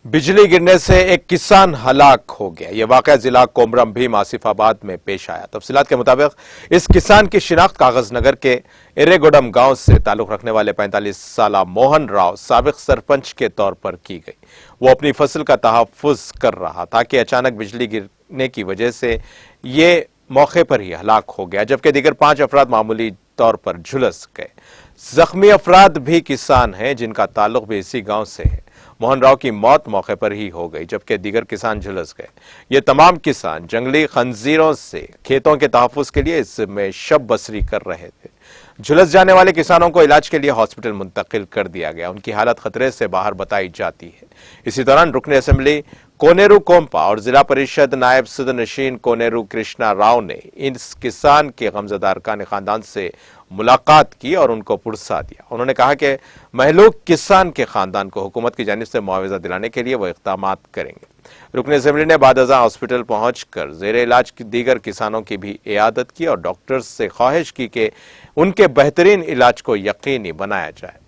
बिजली गिरने से एक किसान हलाक हो गया। यह वाकया जिला कोमरम भीम आसिफाबाद में पेश आया। तफसीलात के मुताबिक इस किसान की शिनाख्त कागज नगर के इरेगुडम गांव से ताल्लुक रखने वाले 45 साला मोहन राव साबिक सरपंच के तौर पर की गई। वो अपनी फसल का तहफ्फुज कर रहा था कि अचानक बिजली गिरने की वजह से ये मौके पर ही हलाक हो गया, जबकि दीगर 5 अफराद मामूली तौर पर झुलस गए। जख्मी अफराद भी किसान हैं जिनका ताल्लुक भी इसी गांव से है। मोहन राव की मौत मौके पर ही हो गई, जबकि दीगर किसान झुलस गए। ये तमाम किसान जंगली खंजीरों से खेतों के तहफ्फुज के लिए इसमें शब बसरी कर रहे थे। झुलस जाने वाले किसानों को इलाज के लिए हॉस्पिटल मुंतकिल कर दिया गया। उनकी हालत खतरे से बाहर बताई जाती है। इसी दौरान रुकन असेंबली कोनेरू कोम्पा और जिला परिषद नायब सदरनशीन कोनेरू कृष्णा राव ने इस किसान के गमजदा अरकान खानदान से मुलाकात की और उनको पुरसा दिया। उन्होंने कहा कि महलूक किसान के खानदान को हुकूमत की जानिब से मुआवजा दिलाने के लिए वो इक़दाम करेंगे। रुकन असेंबली ने बादअज़ा हॉस्पिटल पहुंचकर ज़ेरे इलाज दीगर किसानों की भी इयादत की और डॉक्टर्स से ख्वाहिश की कि उनके बेहतरीन इलाज को यकीनी बनाया जाए।